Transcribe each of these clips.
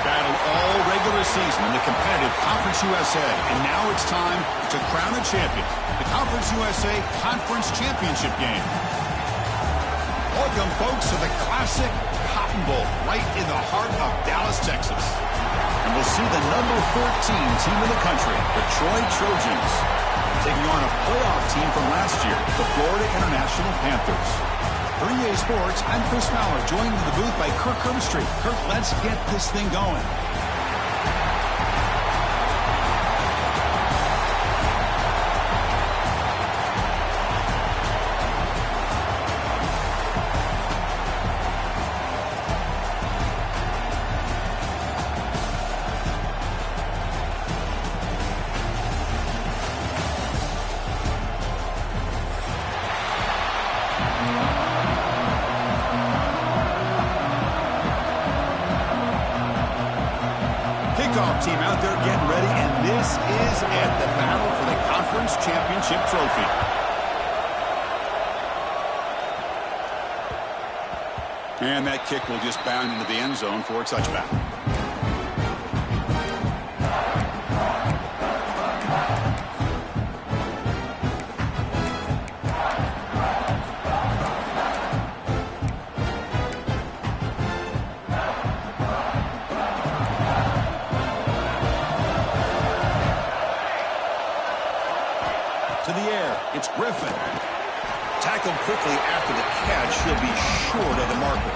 Battled all regular season in the competitive Conference USA, and now it's time to crown a champion. The Conference USA Conference Championship game. Welcome, folks, to the classic Cotton Bowl right in the heart of Dallas, Texas. And we'll see the number 14 team in the country, the Troy Trojans, taking on a playoff team from last year, the Florida International Panthers. For EA Sports, I'm Chris Fowler, joined in the booth by Kirk Herbstreit. Kirk, let's get this thing going. Team out there getting ready, and this is at the battle for the Conference Championship trophy. And that kick will just bound into the end zone for a touchback. To the air, it's Griffin. Tackled quickly after the catch. He'll be short of the marker.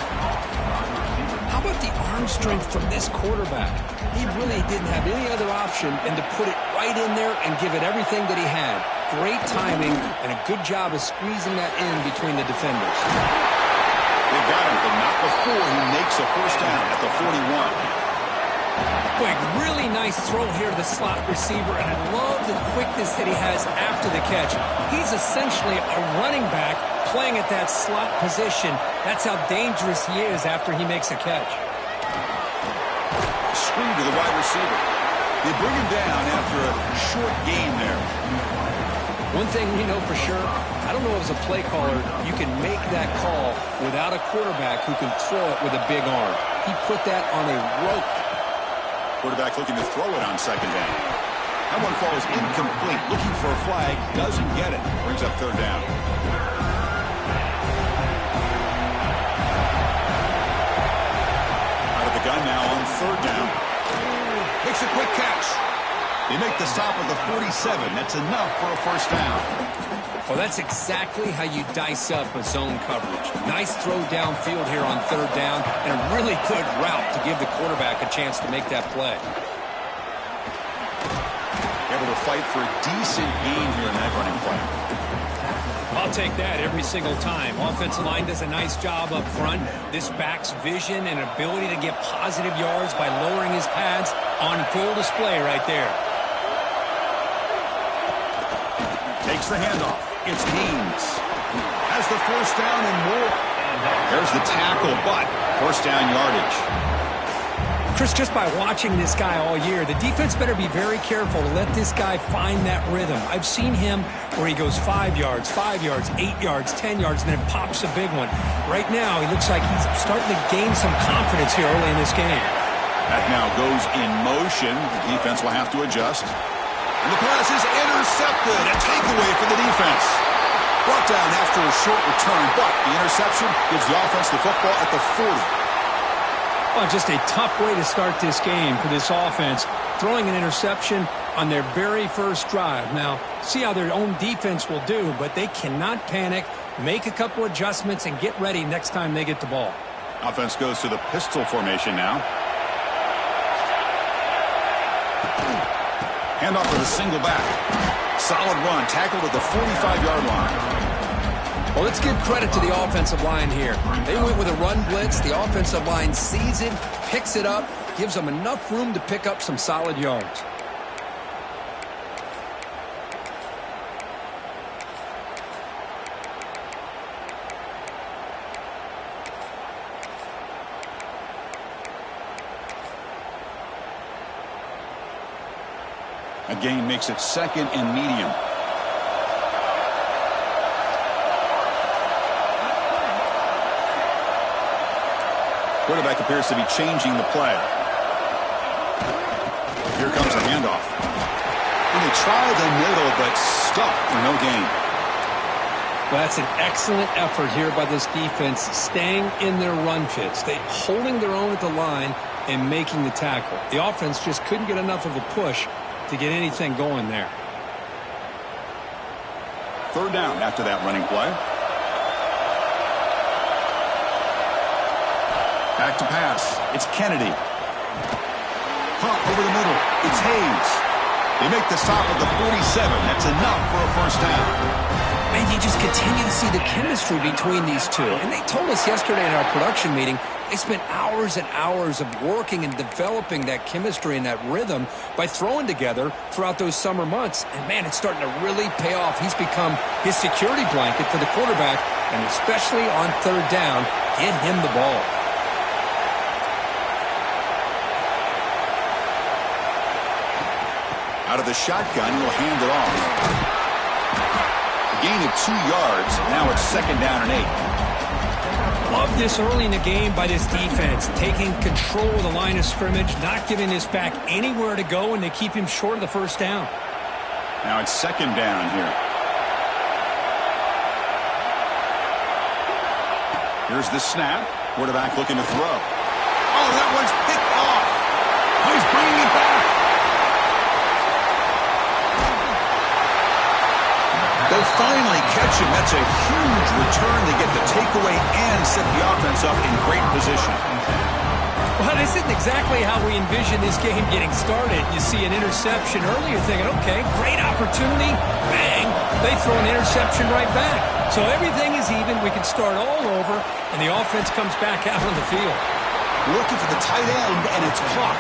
How about the arm strength from this quarterback? He really didn't have any other option than to put it right in there and give it everything that he had. Great timing and a good job of squeezing that in between the defenders. They got him, but not before he makes a first down at the 41. Quick, really nice throw here to the slot receiver, and I love the quickness that he has after the catch. He's essentially a running back playing at that slot position. That's how dangerous he is after he makes a catch. Screen to the wide receiver. They bring him down after a short gain there. One thing we know for sure, I don't know as a play caller, you can make that call without a quarterback who can throw it with a big arm. He put that on a rope. Quarterback looking to throw it on second down. That one falls incomplete. Looking for a flag. Doesn't get it. Brings up third down. Out of the gun now on third down. Makes a quick catch. They make the stop at the 47. That's enough for a first down. Well, that's exactly how you dice up a zone coverage. Nice throw downfield here on third down, and a really good route to give the quarterback a chance to make that play. Able to fight for a decent gain here in that running play. I'll take that every single time. Offensive line does a nice job up front. This back's vision and ability to get positive yards by lowering his pads on full display right there. Takes the handoff. It's Haynes. Has the first down and more. There's the tackle, but first down yardage. Chris, just by watching this guy all year, the defense better be very careful to let this guy find that rhythm. I've seen him where he goes 5 yards, 8 yards, 10 yards, and then pops a big one. Right now, he looks like he's starting to gain some confidence here early in this game. That now goes in motion. The defense will have to adjust. And the pass is intercepted. A takeaway for the defense. Brought down after a short return, but the interception gives the offense the football at the 40. Well, just a tough way to start this game for this offense, throwing an interception on their very first drive. Now, see how their own defense will do, but they cannot panic, make a couple adjustments, and get ready next time they get the ball. Offense goes to the pistol formation now. Handoff with a single back. Solid run, tackled at the 45-yard line. Well, let's give credit to the offensive line here. They went with a run blitz. The offensive line sees it, picks it up, gives them enough room to pick up some solid yards. A gain makes it second and medium. Quarterback appears to be changing the play. Here comes a handoff. And they try the middle, but stuffed for no gain. Well, that's an excellent effort here by this defense, staying in their run fits. They holding their own at the line and making the tackle. The offense just couldn't get enough of a push to get anything going there. Third down after that running play. Back to pass. It's Kennedy. Pump over the middle. It's Hayes. They make the stop at the 47. That's enough for a first down. And you just continue to see the chemistry between these two. And they told us yesterday in our production meeting, they spent hours and hours of working and developing that chemistry and that rhythm by throwing together throughout those summer months. And, man, it's starting to really pay off. He's become his security blanket for the quarterback, and especially on third down, get him the ball. Out of the shotgun, he'll hand it off. A gain of 2 yards. Now it's second down and 8. Love this early in the game by this defense, taking control of the line of scrimmage, not giving this back anywhere to go, and they keep him short of the first down. Now it's second down here. Here's the snap. Quarterback looking to throw. Oh, that one's picked off. He's bringing it back. They finally catch him. That's a huge return. They get the takeaway and set the offense up in great position. Well, this isn't exactly how we envision this game getting started. You see an interception early, you're thinking, okay, great opportunity. Bang. They throw an interception right back. So everything is even. We can start all over, and the offense comes back out on the field. Looking for the tight end, and it's caught.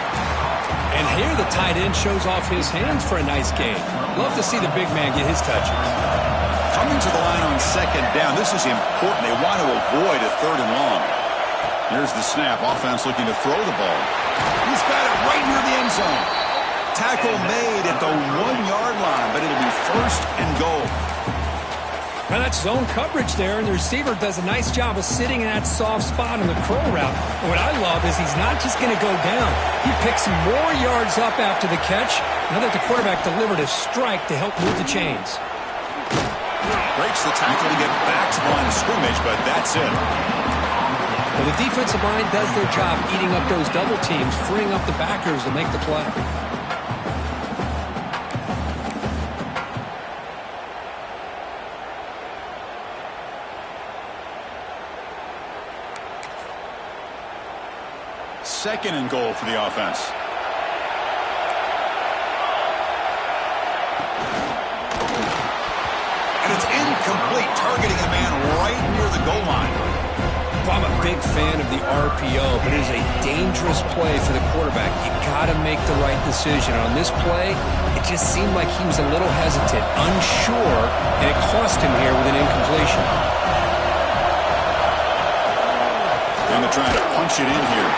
And here the tight end shows off his hands for a nice game. Love to see the big man get his touches. Coming to the line on second down. This is important. They want to avoid a third and long. Here's the snap. Offense looking to throw the ball. He's got it right near the end zone. Tackle made at the 1-yard line, but it'll be first and goal. Well, that's zone coverage there, and the receiver does a nice job of sitting in that soft spot in the curl route. And what I love is he's not just going to go down. He picks some more yards up after the catch. Now that the quarterback delivered a strike to help move the chains. Breaks the tackle to get back to the line of scrimmage, but that's it. Well, the defensive line does their job eating up those double teams, freeing up the backers to make the play. Second and goal for the offense. And it's incomplete. Target goal line. Well, I'm a big fan of the RPO, but it is a dangerous play for the quarterback. You got to make the right decision. On this play, it just seemed like he was a little hesitant, unsure, and it cost him here with an incompletion. And they're trying to punch it in here.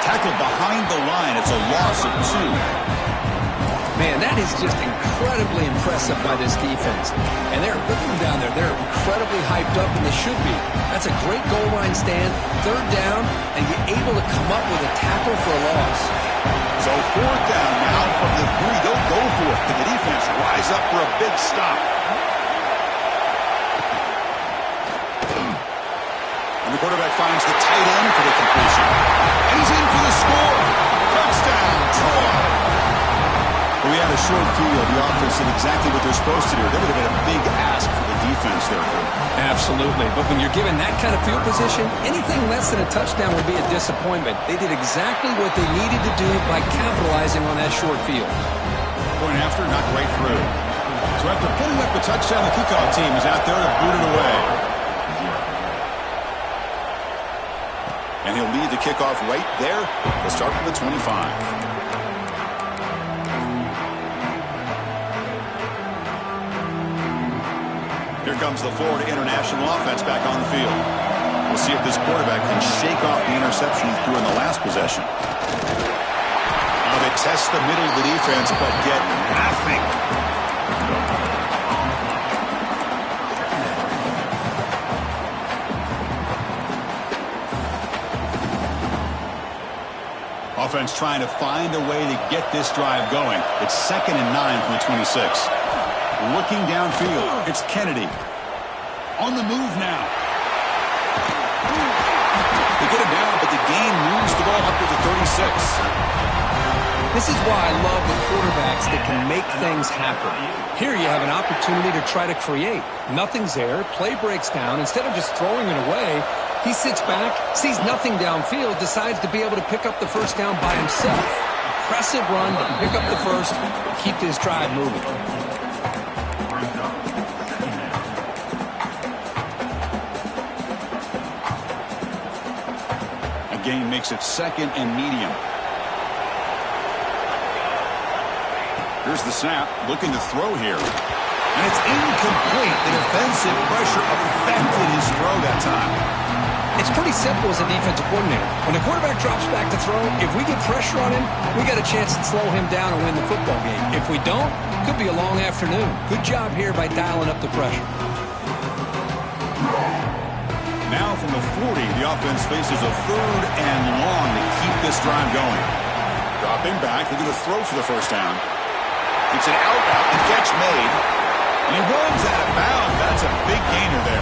Tackled behind the line. It's a loss of 2. Man, that is just incredibly impressive by this defense. And look at them down there. They're incredibly hyped up, and they should be. That's a great goal line stand, third down, and you're able to come up with a tackle for a loss. So fourth down now from the 3. They'll go for it. Can the defense rise up for a big stop? And the quarterback finds the tight end for the completion. And he's in for the score. Touchdown, Troy. We had a short field. The offense did exactly what they're supposed to do. That would have been a big ask for the defense there. Absolutely. But when you're given that kind of field position, anything less than a touchdown would be a disappointment. They did exactly what they needed to do by capitalizing on that short field. Point after, knocked right through. So after putting up the touchdown, the kickoff team is out there to boot it away. And he'll lead the kickoff right there. They'll start from the 25. Here comes the Florida International offense back on the field. We'll see if this quarterback can shake off the interception he threw in the last possession. Now they test the middle of the defense, but get nothing. Offense trying to find a way to get this drive going. It's 2nd and 9 from the 26. Looking downfield, it's Kennedy. On the move now. They get it down, but the gain moves the ball up to the 36. This is why I love the quarterbacks that can make things happen. Here you have an opportunity to try to create. Nothing's there. Play breaks down. Instead of just throwing it away, he sits back, sees nothing downfield, decides to be able to pick up the first down by himself. Impressive run to pick up the first, keep this drive moving. Gain makes it 2nd and medium. Here's the snap, looking to throw here. And it's incomplete. The defensive pressure affected his throw that time. It's pretty simple as a defensive coordinator. When the quarterback drops back to throw, if we get pressure on him, we got a chance to slow him down and win the football game. If we don't, could be a long afternoon. Good job here by dialing up the pressure. Now from the 40, the offense faces a 3rd and long to keep this drive going. Dropping back, they're going to throw for the first down. It's an out route, the catch made, and he runs out of bounds. That's a big gainer there.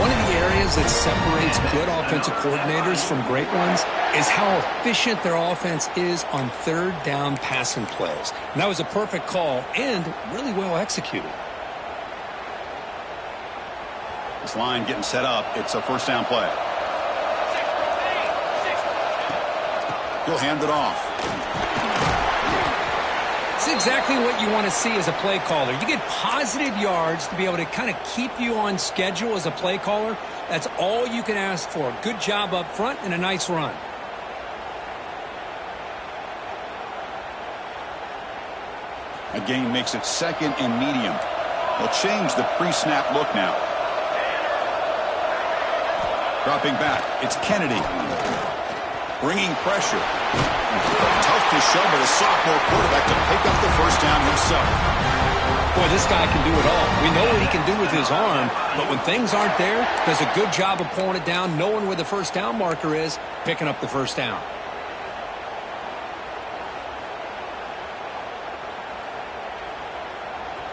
One of the areas that separates good offensive coordinators from great ones is how efficient their offense is on 3rd down passing plays. And that was a perfect call and really well executed. This line getting set up. It's a first down play. He'll hand it off. It's exactly what you want to see as a play caller. You get positive yards to be able to kind of keep you on schedule as a play caller. That's all you can ask for. Good job up front and a nice run. A gain makes it 2nd and medium. They'll change the pre-snap look now. Dropping back, it's Kennedy. Bringing pressure. Tough to show, but a sophomore quarterback to pick up the first down himself. Boy, this guy can do it all. We know what he can do with his arm, but when things aren't there, does a good job of pulling it down, knowing where the first down marker is, picking up the first down.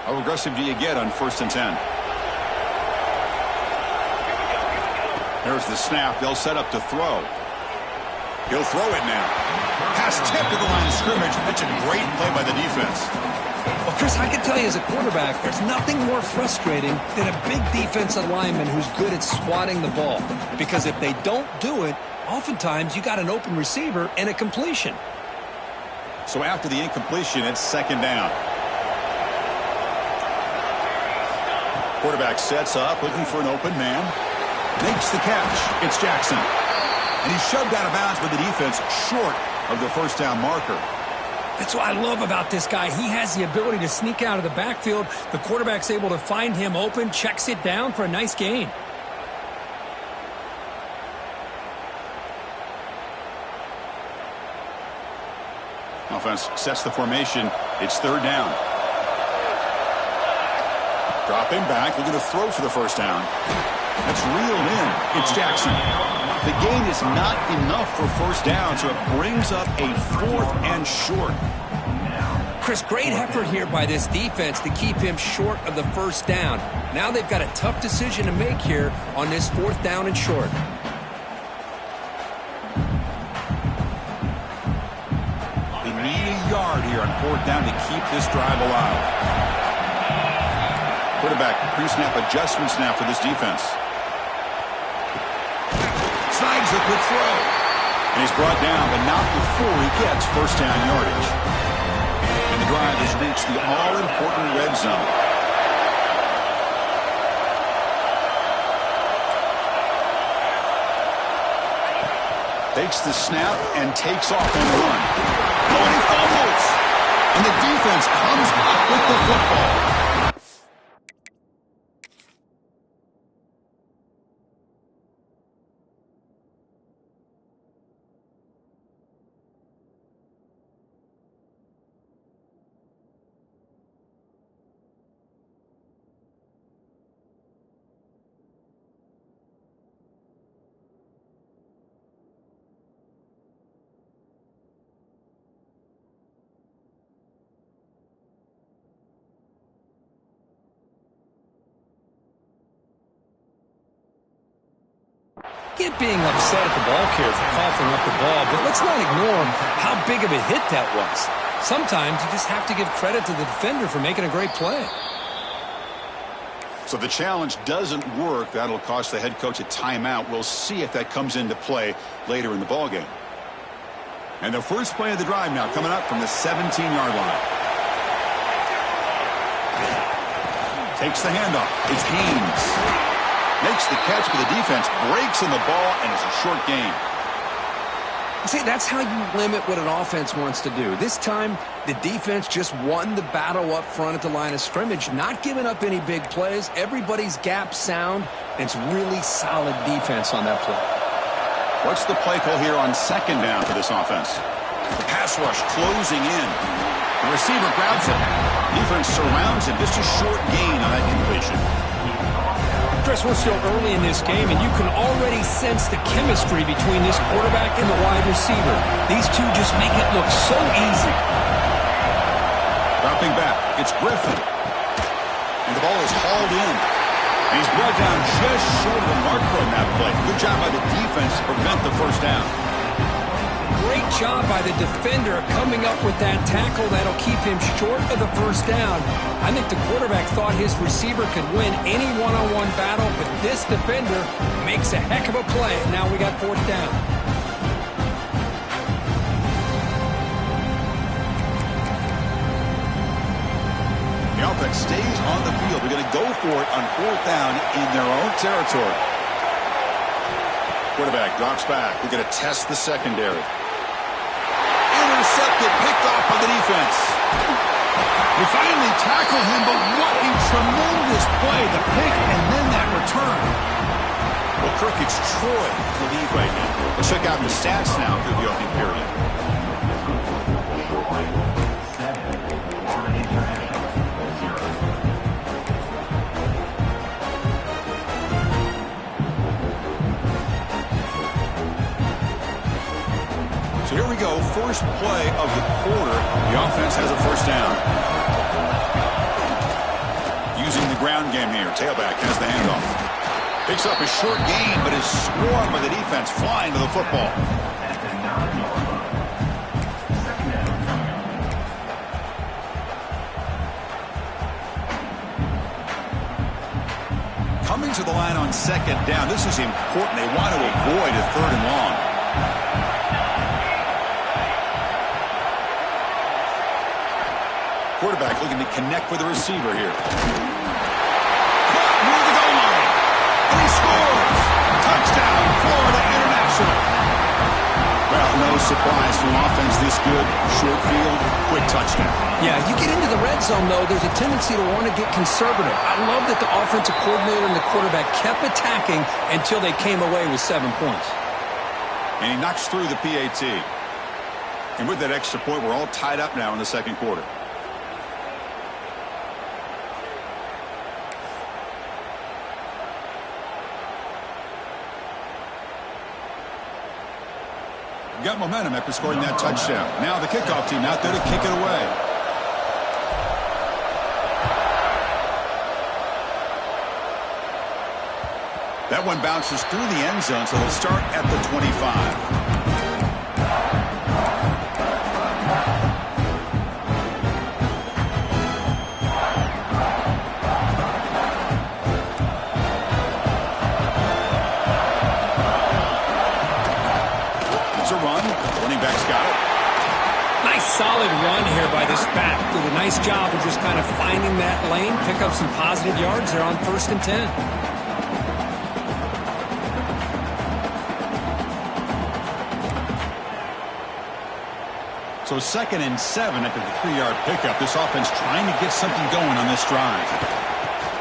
How aggressive do you get on 1st and 10? There's the snap. They'll set up to throw. He'll throw it now. Pass tipped to the line of scrimmage. That's a great play by the defense. Well, Chris, I can tell you as a quarterback, there's nothing more frustrating than a big defensive lineman who's good at swatting the ball. Because if they don't do it, oftentimes you got an open receiver and a completion. So after the incompletion, it's 2nd down. Quarterback sets up, looking for an open man. Makes the catch. It's Jackson. And he's shoved out of bounds with the defense short of the first down marker. That's what I love about this guy. He has the ability to sneak out of the backfield. The quarterback's able to find him open, checks it down for a nice gain. Offense sets the formation. It's third down. Dropping back, looking to throw for the first down. That's reeled in. It's Jackson. The gain is not enough for first down, so it brings up a 4th and short. Chris, great effort here by this defense to keep him short of the first down. Now they've got a tough decision to make here on this 4th down and short. They need a yard here on 4th down to keep this drive alive. Quarterback pre-snap adjustments now for this defense. Snags the quick throw. And he's brought down, but not before he gets first down yardage. And the drive has reached the all-important red zone. Takes the snap and takes off on the run. Oh, and he fumbles! And the defense comes up with the football. Get being upset at the ball carrier for coughing up the ball, but let's not ignore how big of a hit that was. Sometimes you just have to give credit to the defender for making a great play. So the challenge doesn't work. That'll cost the head coach a timeout. We'll see if that comes into play later in the ballgame. And the first play of the drive now coming up from the 17-yard line. Takes the handoff. It's Haynes. Makes the catch, but the defense breaks in the ball, and it's a short gain. See, that's how you limit what an offense wants to do. This time, the defense just won the battle up front at the line of scrimmage, not giving up any big plays. Everybody's gap sound, and it's really solid defense on that play. What's the play call here on second down for this offense? The pass rush closing in. The receiver grabs it. Defense surrounds him. Just a short gain on that completion. Chris, we're still early in this game, and you can already sense the chemistry between this quarterback and the wide receiver. These two just make it look so easy. Dropping back, it's Griffin. And the ball is hauled in. And he's brought down just short of the marker on that play. Good job by the defense to prevent the first down. Great job by the defender coming up with that tackle that'll keep him short of the first down. I think the quarterback thought his receiver could win any one-on-one battle, but this defender makes a heck of a play. Now we got fourth down. The offense stays on the field. They're going to go for it on fourth down in their own territory. Quarterback drops back. We're going to test the secondary. Intercepted, picked off by the defense. They finally tackle him, but what a tremendous play. The pick and then that return. Well, Kirk, it's Troy to lead right now. Let's check out the stats now through the opening period. So here we go, first play of the quarter. The offense has a first down. Using the ground game here. Tailback has the handoff. Picks up a short gain, but is swarmed by the defense flying to the football. Coming to the line on second down. This is important. They want to avoid a third and long. Quarterback looking to connect with the receiver here. Caught near the goal line. And he scores. an offense this good, short field, quick touchdown. Yeah, you get into the red zone, though, there's a tendency to want to get conservative. I love that the offensive coordinator and the quarterback kept attacking until they came away with 7 points. And he knocks through the PAT. And with that extra point, we're all tied up now in the second quarter. Got momentum after scoring that touchdown. Now the kickoff team out there to kick it away. That one bounces through the end zone, so they'll start at the 25. Solid run here by this back. Did a nice job of just kind of finding that lane, pick up some positive yards there on 1st and 10. So 2nd and 7 after the 3-yard pickup. This offense trying to get something going on this drive.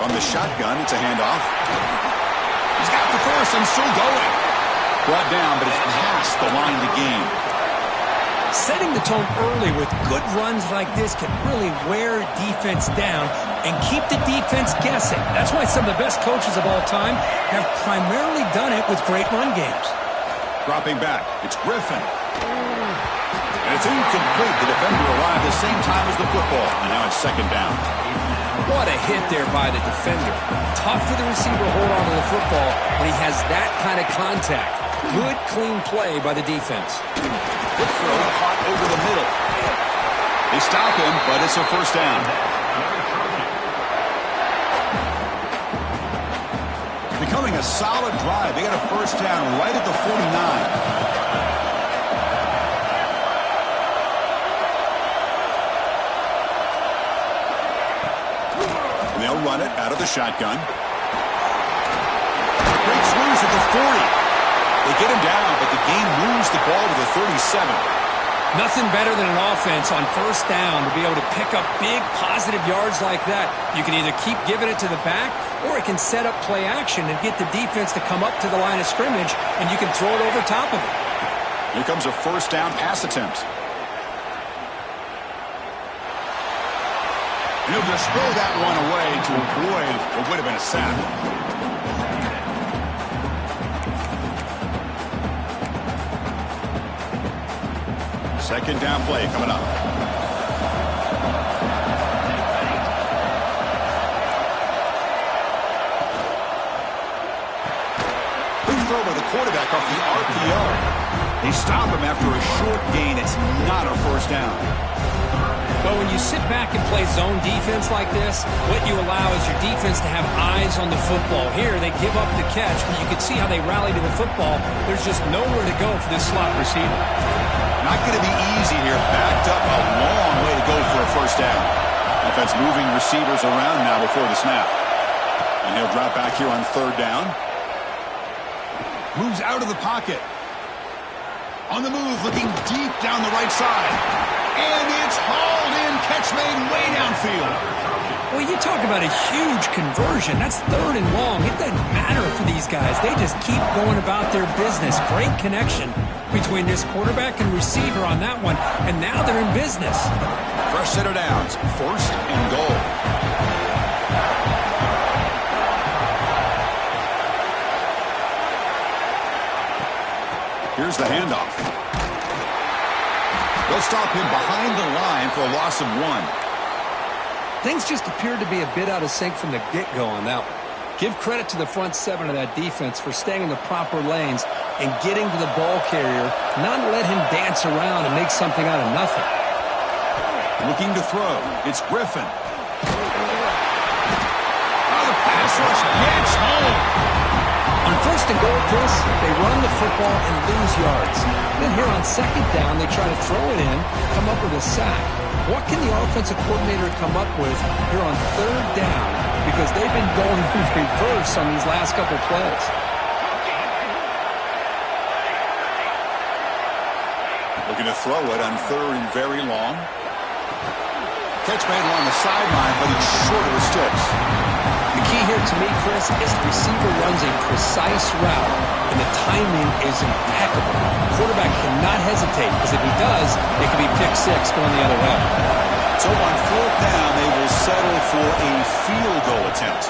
From the shotgun, it's a handoff. He's got the first and still going. Brought down, but it's past the line to gain. Setting the tone early with good runs like this can really wear defense down and keep the defense guessing. That's why some of the best coaches of all time have primarily done it with great run games. Dropping back, it's Griffin. And it's incomplete. The defender arrived the same time as the football, and now it's 2nd down. What a hit there by the defender. Tough for the receiver to hold on to the football when he has that kind of contact. Good, clean play by the defense. Good throw, caught over the middle. They stop him, but it's a 1st down. Becoming a solid drive. They got a 1st down right at the 49. And they'll run it out of the shotgun. Breaks loose at the 40. They get him down, but the gain moves the ball to the 37. Nothing better than an offense on 1st down to be able to pick up big positive yards like that. You can either keep giving it to the back, or it can set up play action and get the defense to come up to the line of scrimmage, and you can throw it over top of it. Here comes a 1st down pass attempt. And he'll just throw that one away to avoid what would have been a sack. 2nd down play coming up. Good throw by the quarterback off the RPO. They stop him after a short gain. It's not a 1st down. But when you sit back and play zone defense like this, what you allow is your defense to have eyes on the football. Here, they give up the catch, but you can see how they rally to the football. There's just nowhere to go for this slot receiver. Not going to be easy here. Backed up a long way to go for a 1st down. Offense moving receivers around now before the snap. And he'll drop back here on 3rd down. Moves out of the pocket. On the move, looking deep down the right side. And it's hauled in. Catch made way downfield. Well, you talk about a huge conversion. That's 3rd and long. It doesn't matter for these guys. They just keep going about their business. Great connection between this quarterback and receiver on that one. And now they're in business. Fresh set of downs. 1st and goal. Here's the handoff. They'll stop him behind the line for a loss of 1. Things just appeared to be a bit out of sync from the get-go on that one. Give credit to the front 7 of that defense for staying in the proper lanes and getting to the ball carrier, not let him dance around and make something out of nothing. Looking to throw. It's Griffin. Oh, the pass rush gets home. On 1st and goal, Chris, they run the football and lose yards. Then here on 2nd down, they try to throw it in, come up with a sack. What can the offensive coordinator come up with here on 3rd down? Because they've been going in reverse on these last couple plays. Looking to throw it on 3rd and very long. Catch made along the sideline, but he's short of the sticks. The key here to me, Chris, is the receiver runs a precise route, and the timing is impeccable. The quarterback cannot hesitate, because if he does, it could be pick 6 going the other way. So on 4th down, they will settle for a field goal attempt.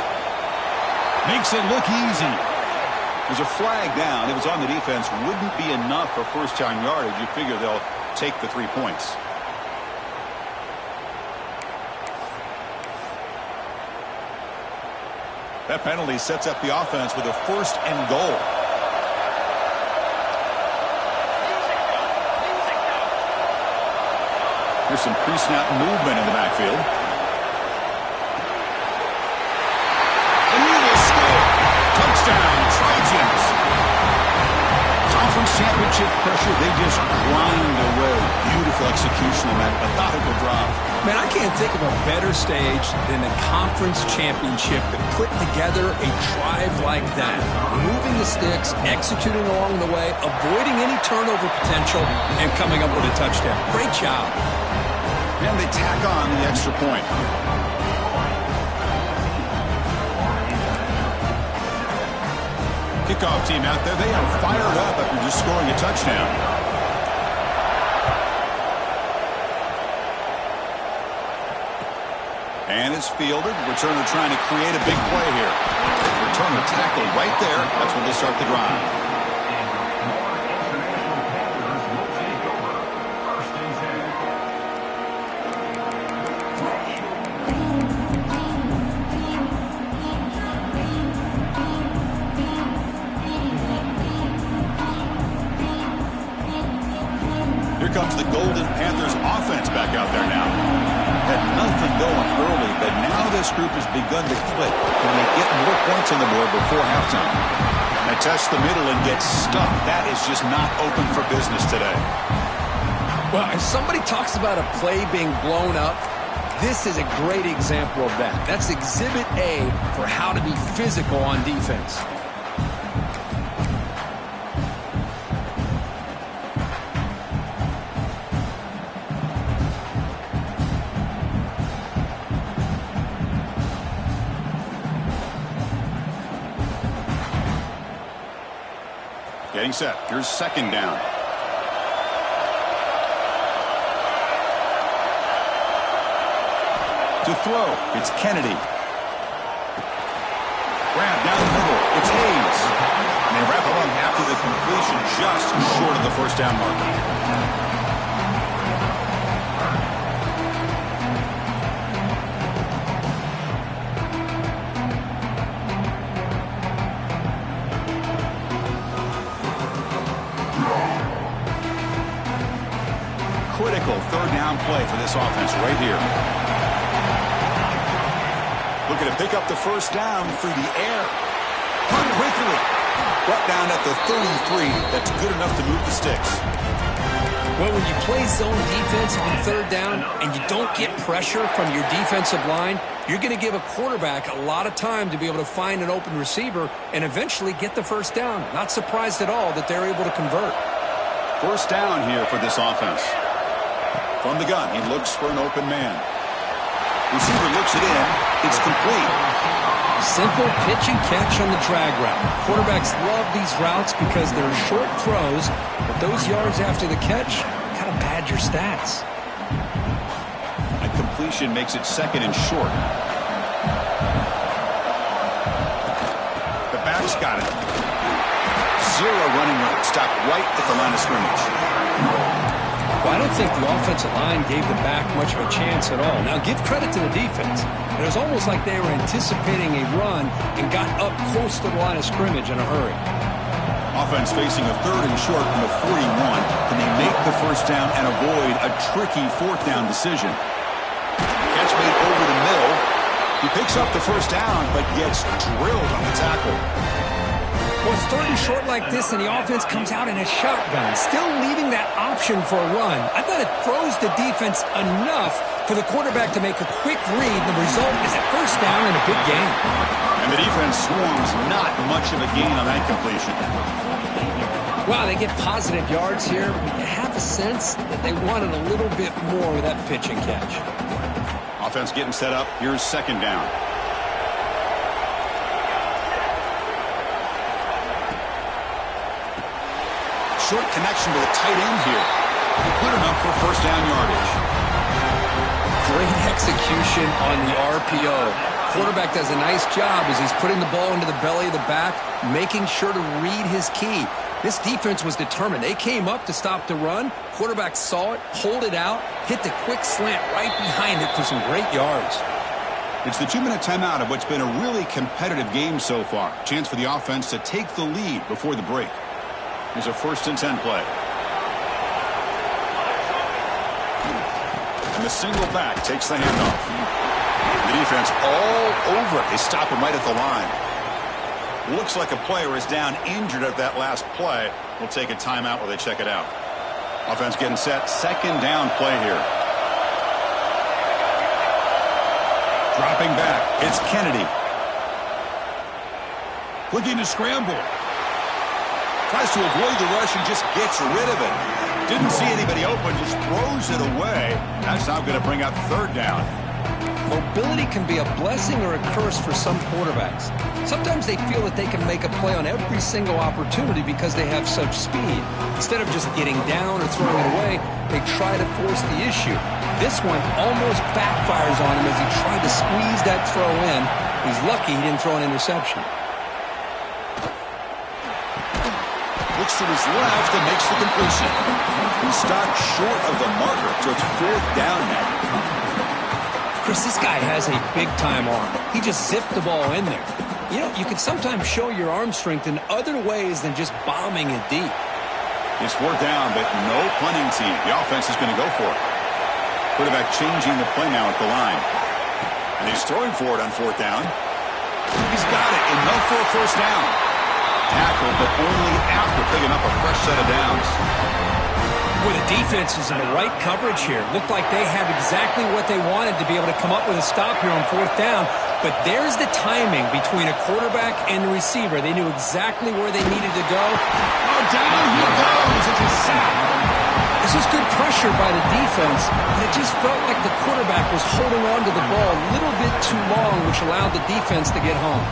Makes it look easy. There's a flag down. If it's on the defense, wouldn't be enough for first-down yardage. You figure they'll take the 3 points. That penalty sets up the offense with a 1st and goal. There's some pre-snap movement in the backfield. And he will score. Touchdown, Trojans. Conference championship pressure, they just grind away. Beautiful execution on that methodical drive. Man, I can't think of a better stage than the conference championship to put together a drive like that. Moving the sticks, executing along the way, avoiding any turnover potential, and coming up with a touchdown. Great job. And they tack on the extra point. Kickoff team out there, they are fired up after just scoring a touchdown. And it's fielded. Returner trying to create a big play here. Returner tackle right there. That's when they start the drive. Here comes the Golden Panthers offense back out there now. Had nothing going early, but now this group has begun to click when they get more points on the board before halftime. They test the middle and get stuck. That is just not open for business today. Well, if somebody talks about a play being blown up, this is a great example of that. That's Exhibit A for how to be physical on defense. Getting set. Here's 2nd down. To throw, it's Kennedy. Grab down the middle, it's Hayes. And they wrap him up after the completion, just short of the 1st down marker. Critical 3rd down play for this offense right here. Looking to pick up the 1st down through the air. Hung quickly. Brought down at the 33. That's good enough to move the sticks. Well, when you play zone defense on 3rd down and you don't get pressure from your defensive line, you're going to give a quarterback a lot of time to be able to find an open receiver and eventually get the 1st down. Not surprised at all that they're able to convert. 1st down here for this offense. From the gun, he looks for an open man. Receiver looks it in. It's complete. Simple pitch and catch on the drag route. Quarterbacks love these routes because they're short throws, but those yards after the catch kind of pad your stats. A completion makes it 2nd and short. The back's got it. 0 running route. Stopped right at the line of scrimmage. Well, I don't think the offensive line gave the back much of a chance at all. Now, give credit to the defense. It was almost like they were anticipating a run and got up close to the line of scrimmage in a hurry. Offense facing a 3rd and short from the 41. Can they make the 1st down and avoid a tricky 4th down decision? Catch made over the middle. He picks up the 1st down, but gets drilled on the tackle. Well, it's 3rd and short like this, and the offense comes out in a shotgun, still leaving that option for a run. I thought it throws the defense enough for the quarterback to make a quick read. The result is a 1st down and a big gain. And the defense swarms not much of a gain on that completion. Wow, they get positive yards here. You have a sense that they wanted a little bit more with that pitch and catch. Offense getting set up. Here's second down. Short connection to the tight end here. Good enough for first down yardage. Great execution on the RPO. Quarterback does a nice job as he's putting the ball into the belly of the back, making sure to read his key. This defense was determined. They came up to stop the run. Quarterback saw it, pulled it out, hit the quick slant right behind it for some great yards. It's the 2-minute timeout of what's been a really competitive game so far. Chance for the offense to take the lead before the break. Here's a 1st and 10 play. And the single back takes the handoff. The defense all over it. They stop him right at the line. Looks like a player is down injured at that last play. We'll take a timeout while they check it out. Offense getting set. Second down play here. Dropping back. It's Kennedy. Looking to scramble. Tries to avoid the rush and just gets rid of it. Didn't see anybody open, just throws it away. That's now going to bring up third down. Mobility can be a blessing or a curse for some quarterbacks. Sometimes they feel that they can make a play on every single opportunity because they have such speed. Instead of just getting down or throwing it away, they try to force the issue. This one almost backfires on him as he tried to squeeze that throw in. He's lucky he didn't throw an interception. Looks to his left and makes the completion. He stopped short of the marker, so it's 4th down now. Chris, this guy has a big-time arm. He just zipped the ball in there. You know, you can sometimes show your arm strength in other ways than just bombing it deep. It's 4th down, but no punting team. The offense is going to go for it. Quarterback changing the play now at the line. And he's throwing for it on 4th down. He's got it. Enough for a first down. Tackle, but only after picking up a fresh set of downs. Well, the defense is in the right coverage here. Looked like they had exactly what they wanted to be able to come up with a stop here on 4th down. But there's the timing between a quarterback and the receiver. They knew exactly where they needed to go. Oh, down he goes. It's a sack. This was good pressure by the defense, but it just felt like the quarterback was holding on to the ball a little bit too long, which allowed the defense to get home.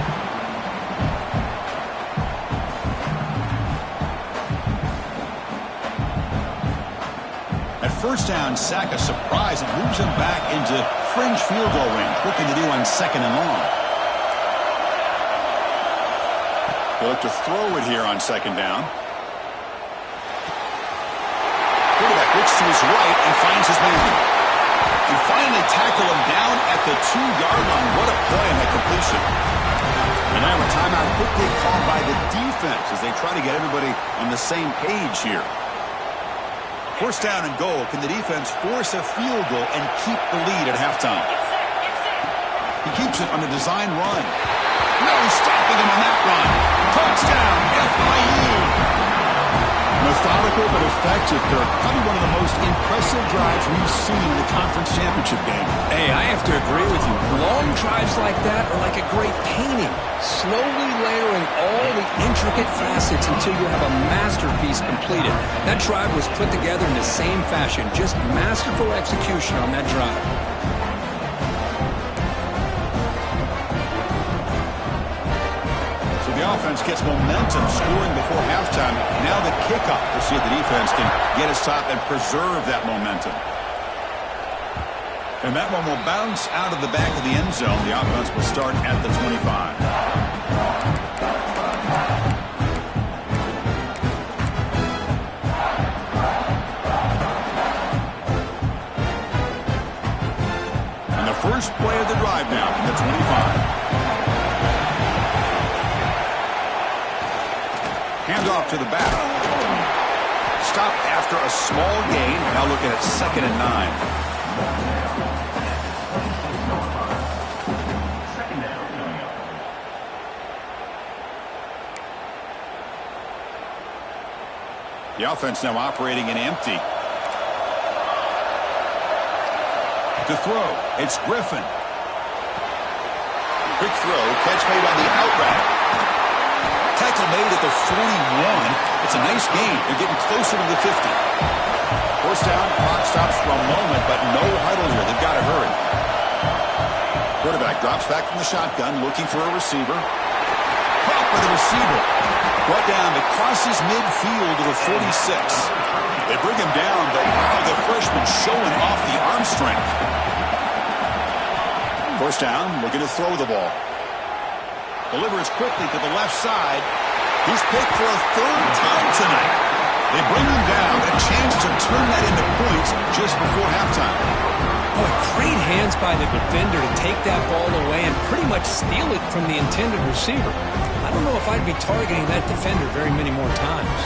First down, sack, a surprise. It moves him back into fringe field goal range. Looking to do on 2nd and long. They'll look to throw it here on 2nd down. Quarterback looks to his right and finds his man. And finally tackle him down at the 2-yard line. What a play on that completion. And now a timeout quickly called by the defense as they try to get everybody on the same page here. 1st down and goal. Can the defense force a field goal and keep the lead at halftime? He keeps it on a design run. No stopping him on that run. Touchdown, FIU. Methodical but effective, Kirk. Probably one of the most impressive drives we've seen in the conference championship game. Hey, I have to agree with you. Long drives like that are like a great painting. Slowly layering all the intricate facets until you have a masterpiece completed. That drive was put together in the same fashion. Just masterful execution on that drive. The offense gets momentum scoring before halftime. Now the kickoff. We'll see if the defense can get a stop and preserve that momentum. And that one will bounce out of the back of the end zone. The offense will start at the 25. And the first play of the drive now from the 25. Handoff to the back. Stop after a small gain. Now looking at 2nd and 9. The offense now operating in empty. To throw, it's Griffin. Quick throw, catch made on the out route. Tackle made at the 41. It's a nice gain. They're getting closer to the 50. First down, clock stops for a moment, but no huddle here. They've got to hurry. Quarterback drops back from the shotgun, looking for a receiver. Caught by the receiver. Brought down to crosses midfield to the 46. They bring him down, but wow, the freshman showing off the arm strength. First down, looking to throw the ball. Delivers quickly to the left side. He's picked for a third time tonight. They bring him down, a chance to turn that into points just before halftime. Boy, great hands by the defender to take that ball away and pretty much steal it from the intended receiver. I don't know if I'd be targeting that defender very many more times.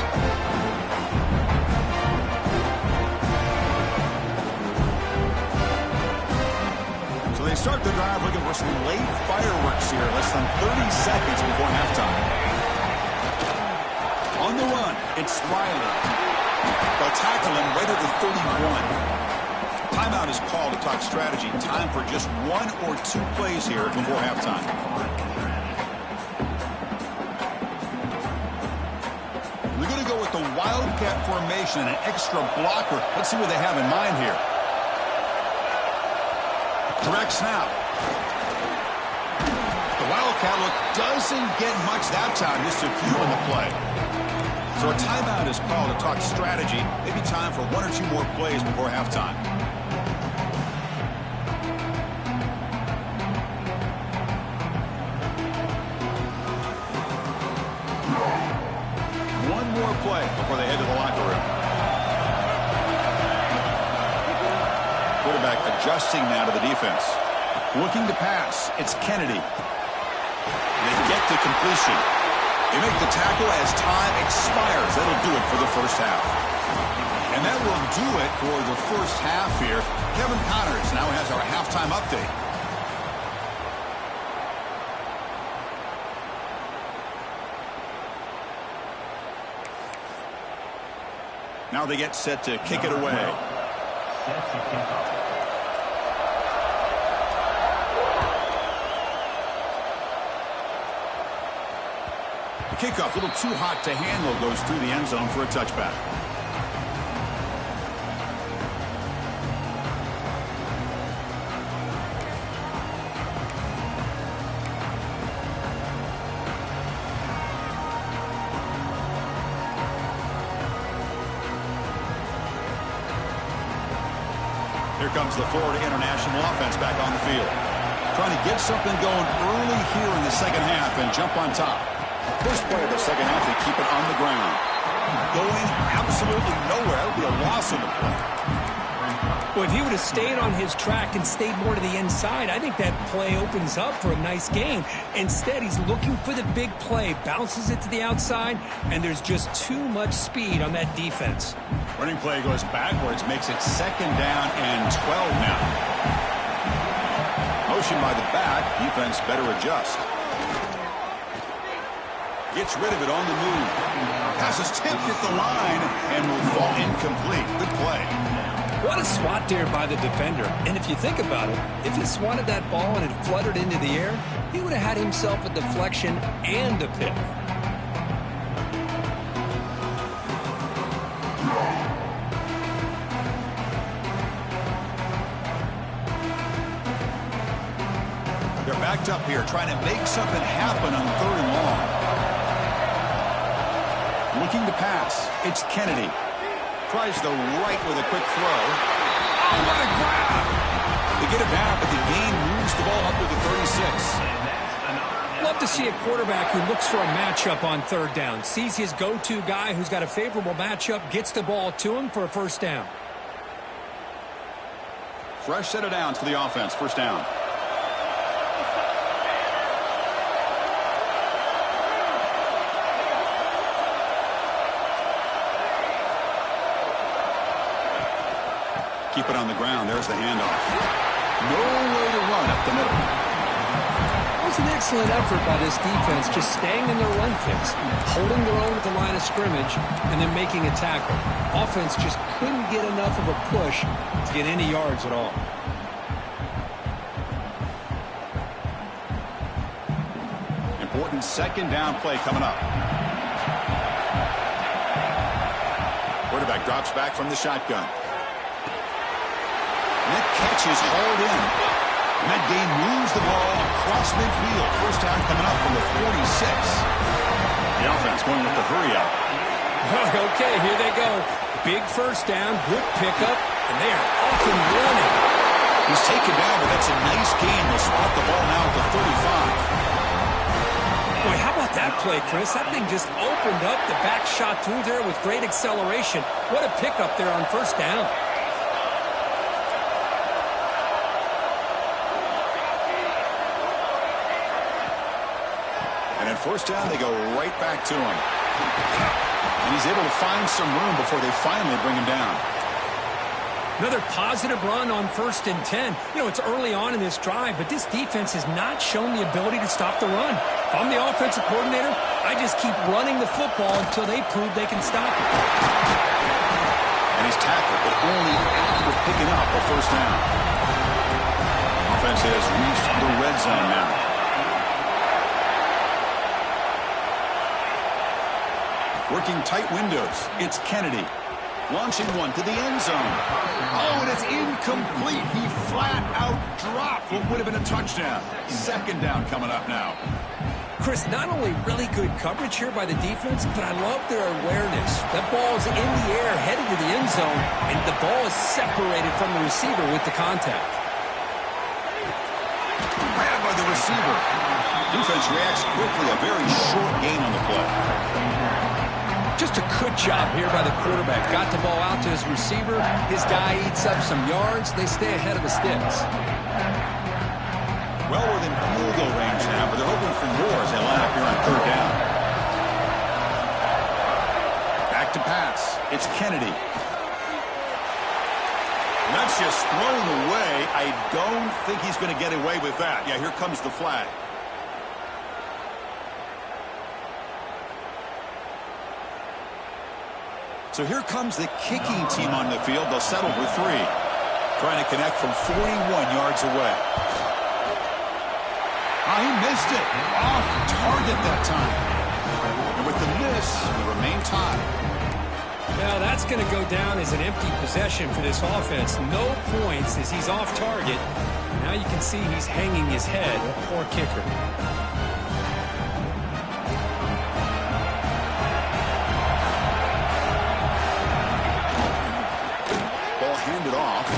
So they start the drive looking for some late fireworks here, less than 30 seconds before halftime. On the run, it's Riley. They'll tackle him right at the 31. Timeout is called to talk strategy. Time for just 1 or 2 plays here before halftime. We're going to go with the Wildcat formation and an extra blocker. Let's see what they have in mind here. Direct snap. The Wildcat look doesn't get much that time. Just a few in the play. So a timeout is called to talk strategy. Maybe time for 1 or 2 more plays before halftime. One more play before they head to the locker room. Quarterback adjusting now to the defense. Looking to pass. It's Kennedy. They get to completion. They make the tackle as time expires. That'll do it for the first half. And that will do it for the first half here. Kevin Connors now has our halftime update. Now they get set to kick it away. The kickoff, a little too hot to handle, goes through the end zone for a touchback. Here comes the Florida International offense back on the field. Trying to get something going early here in the second half and jump on top. First play of the second half, they keep it on the ground. Going absolutely nowhere. That would be a loss on the play. Well, if he would have stayed on his track and stayed more to the inside, I think that play opens up for a nice gain. Instead, he's looking for the big play, bounces it to the outside, and there's just too much speed on that defense. Running play goes backwards, makes it second down and 12 now. Motion by the back, defense better adjust. Gets rid of it on the move. Pass is tipped at the line and will fall incomplete. Good play. What a swat there by the defender. And if you think about it, if he swatted that ball and it fluttered into the air, he would have had himself a deflection and a pick. They're backed up here trying to make something happen on 3rd and long. Looking to pass. It's Kennedy. Tries the right with a quick throw. Oh, what a grab! They get it back, but the gain moves the ball up to the 36. Love to see a quarterback who looks for a matchup on 3rd down. Sees his go-to guy who's got a favorable matchup, gets the ball to him for a first down. Fresh set of downs for the offense. First down. Keep it on the ground. There's the handoff. No way to run up the middle. It was an excellent effort by this defense, just staying in their run fix, holding their own at the line of scrimmage, and then making a tackle. Offense just couldn't get enough of a push to get any yards at all. Important second down play coming up. quarterback drops back from the shotgun. And that catch is hauled in. And that game moves the ball across midfield. First down coming up from the 46. The offense going with the hurry up. Okay, here they go. Big first down, good pickup, and they are off and running. He's taken down, but that's a nice gain. They'll spot the ball now at the 35. Boy, how about that play, Chris? That thing just opened up. The back shot through there with great acceleration. What a pickup there on first down. And at first down, they go right back to him. And he's able to find some room before they finally bring him down. Another positive run on 1st and 10. You know, it's early on in this drive, but this defense has not shown the ability to stop the run. If I'm the offensive coordinator, I just keep running the football until they prove they can stop it. And he's tackled, but only after picking up a first down. Offense has reached the red zone now. Working tight windows. It's Kennedy. Launching one to the end zone. Oh, and it's incomplete. He flat out dropped what would have been a touchdown. Second down coming up now. Chris, not only really good coverage here by the defense, but I love their awareness. That ball is in the air, headed to the end zone, and the ball is separated from the receiver with the contact. Grabbed by the receiver. Defense reacts quickly. A very short gain on the play. Just a good job here by the quarterback. Got the ball out to his receiver. His guy eats up some yards. They stay ahead of the sticks. Well within field goal range now, but they're hoping for more as they line up here on third down. Back to pass. It's Kennedy. And that's just thrown away. I don't think he's going to get away with that. Yeah, here comes the flag. So here comes the kicking team on the field. They'll settle for 3. Trying to connect from 41 yards away. Oh, he missed it. Off target that time. And with the miss, we remain tied. Now that's going to go down as an empty possession for this offense. No points as he's off target. Now you can see he's hanging his head. Poor kicker. Handed off.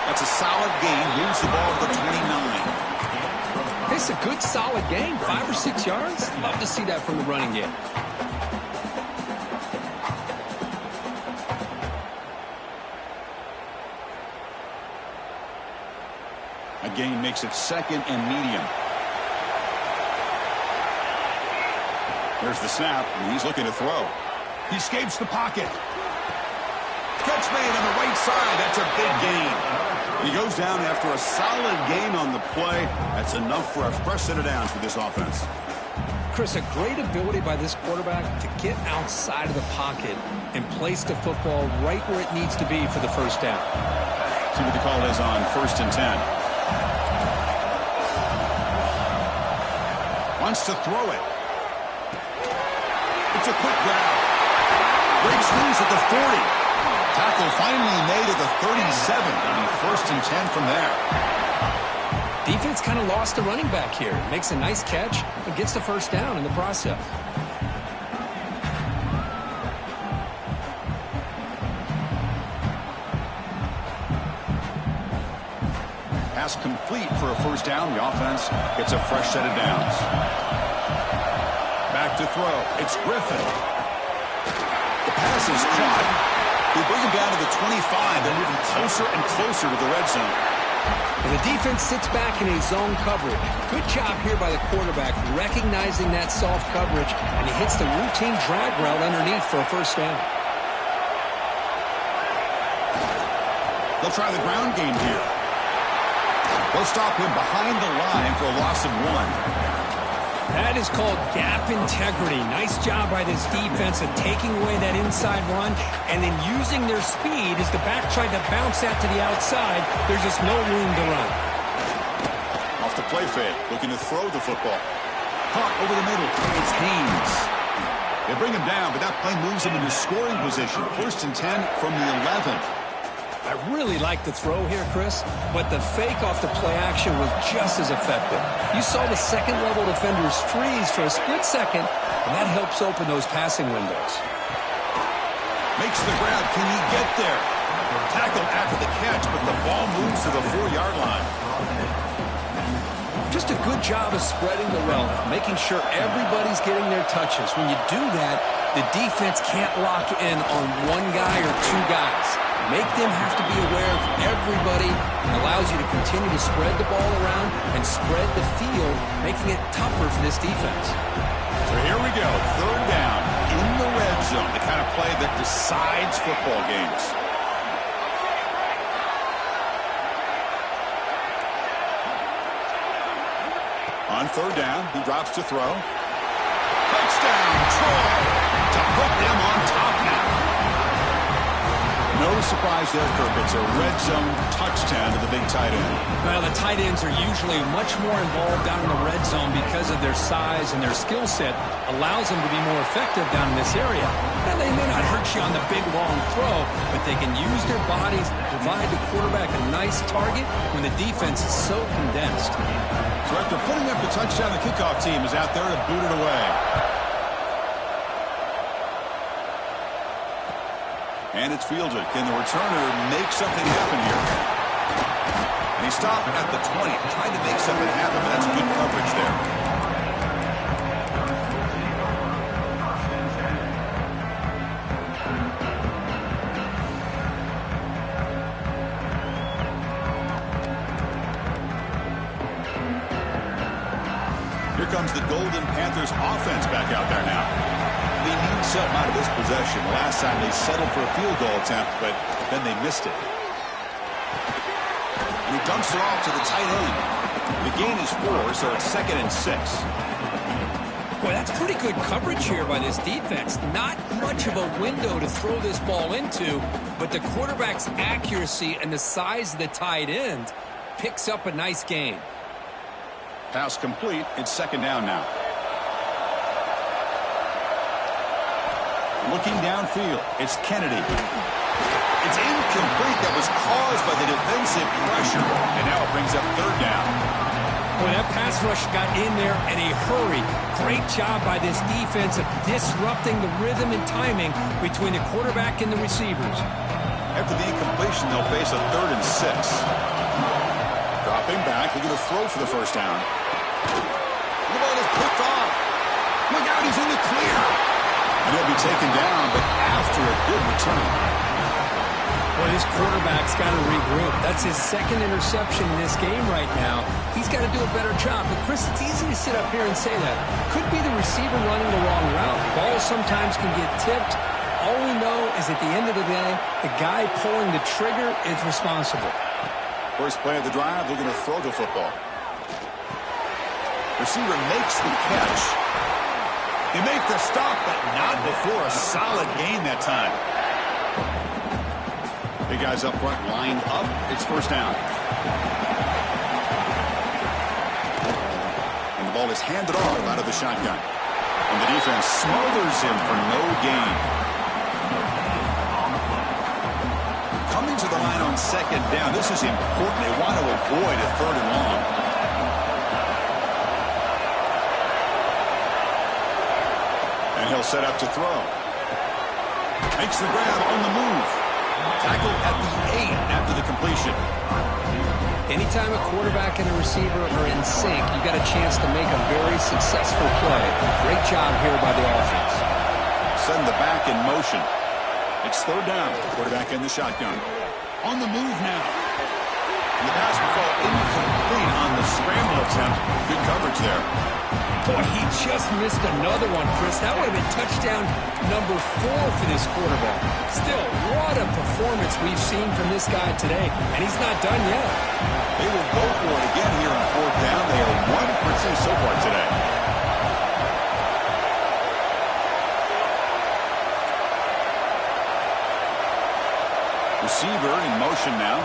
That's a solid gain. Moves the ball to the 29. It's a good, solid gain. 5 or 6 yards. Love to see that from the running game. A gain makes it 2nd and medium. There's the snap, and he's looking to throw. He escapes the pocket. Catch made on the right side. That's a big gain. He goes down after a solid gain on the play. That's enough for a fresh set of downs for this offense. Chris, a great ability by this quarterback to get outside of the pocket and place the football right where it needs to be for the first down. See what the call is on 1st and 10. Wants to throw it. It's a quick grab. Breaks loose at the 40. Tackle finally made at the 37. It'll be 1st and 10 from there. Defense kind of lost the running back here. Makes a nice catch and gets the first down in the process. Pass complete for a first down. The offense gets a fresh set of downs. Back to throw. It's Griffin. The pass is caught. They bring him down to the 25. They're moving closer and closer to the red zone. And the defense sits back in a zone coverage. Good job here by the quarterback, recognizing that soft coverage, and he hits the routine drag route underneath for a first down. They'll try the ground game here. They'll stop him behind the line for a loss of 1. That is called gap integrity. Nice job by this defense of taking away that inside run and then using their speed as the back tried to bounce that to the outside. There's just no room to run. Off the play fake, looking to throw the football. Caught over the middle. It's Haynes. They bring him down, but that play moves him into scoring position. 1st and 10 from the 11. I really like the throw here, Chris, but the fake off the play action was just as effective. You saw the second-level defenders freeze for a split second, and that helps open those passing windows. Makes the grab. Can he get there? Tackled after the catch, but the ball moves to the 4-yard line. Just a good job of spreading the wealth, making sure everybody's getting their touches. When you do that, the defense can't lock in on one guy or two guys. Make them have to be aware of everybody. It allows you to continue to spread the ball around and spread the field, making it tougher for this defense. So here we go, 3rd down in the red zone, the kind of play that decides football games. On 3rd down, he drops to throw. Touchdown, Troy, to put them on top now. No surprise there, Kirk. It's a red zone touchdown to the big tight end. Well, the tight ends are usually much more involved down in the red zone because of their size and their skill set allows them to be more effective down in this area. Now, they may not hurt you on the big, long throw, but they can use their bodies to provide the quarterback a nice target when the defense is so condensed. So after putting up the touchdown, the kickoff team is out there to boot it away. And it's fielded. Can the returner make something happen here? And he stopped at the 20, trying to make something happen, but that's good coverage there. Here comes the Golden Panthers offense back out there now. They need something out of this possession. Last time they settled for a field goal attempt, but then they missed it. And he dumps it off to the tight end. The gain is 4, so it's 2nd and 6. Boy, that's pretty good coverage here by this defense. Not much of a window to throw this ball into, but the quarterback's accuracy and the size of the tight end picks up a nice gain. Pass complete. It's 2nd down now. Looking downfield, it's Kennedy. It's incomplete. That was caused by the defensive pressure. And now it brings up 3rd down. Boy, that pass rush got in there in a hurry. Great job by this defense of disrupting the rhythm and timing between the quarterback and the receivers. After the incompletion, they'll face a 3rd and 6. Dropping back, looking to throw for the 1st down. The ball is picked off. Look out, he's in the clear. And he'll be taken down, but after a good return. Boy, this quarterback's got to regroup. That's his 2nd interception in this game right now. He's got to do a better job. But, Chris, it's easy to sit up here and say that. Could be the receiver running the wrong route. Balls sometimes can get tipped. All we know is at the end of the day, the guy pulling the trigger is responsible. First play of the drive, they're going to throw the football. Receiver makes the catch. They make the stop, but not before a solid gain that time. Big guys up front lined up. It's 1st down. And the ball is handed off out of the shotgun. And the defense smothers him for no gain. Coming to the line on 2nd down. This is important. They want to avoid a 3rd and long. And he'll set up to throw. Makes the grab on the move. Tackled at the 8 after the completion. Anytime a quarterback and a receiver are in sync, you got a chance to make a very successful play. Great job here by the offense. Send the back in motion. It's 3rd down. Quarterback in the shotgun. On the move now. And the pass will fall incomplete on the scramble attempt. Good coverage there. Boy, he just missed another one, Chris. That would have been touchdown number 4 for this quarterback. Still, what a performance we've seen from this guy today, and he's not done yet. They will go for it again here on 4th down. They are 1 for 2 so far today. Receiver in motion now,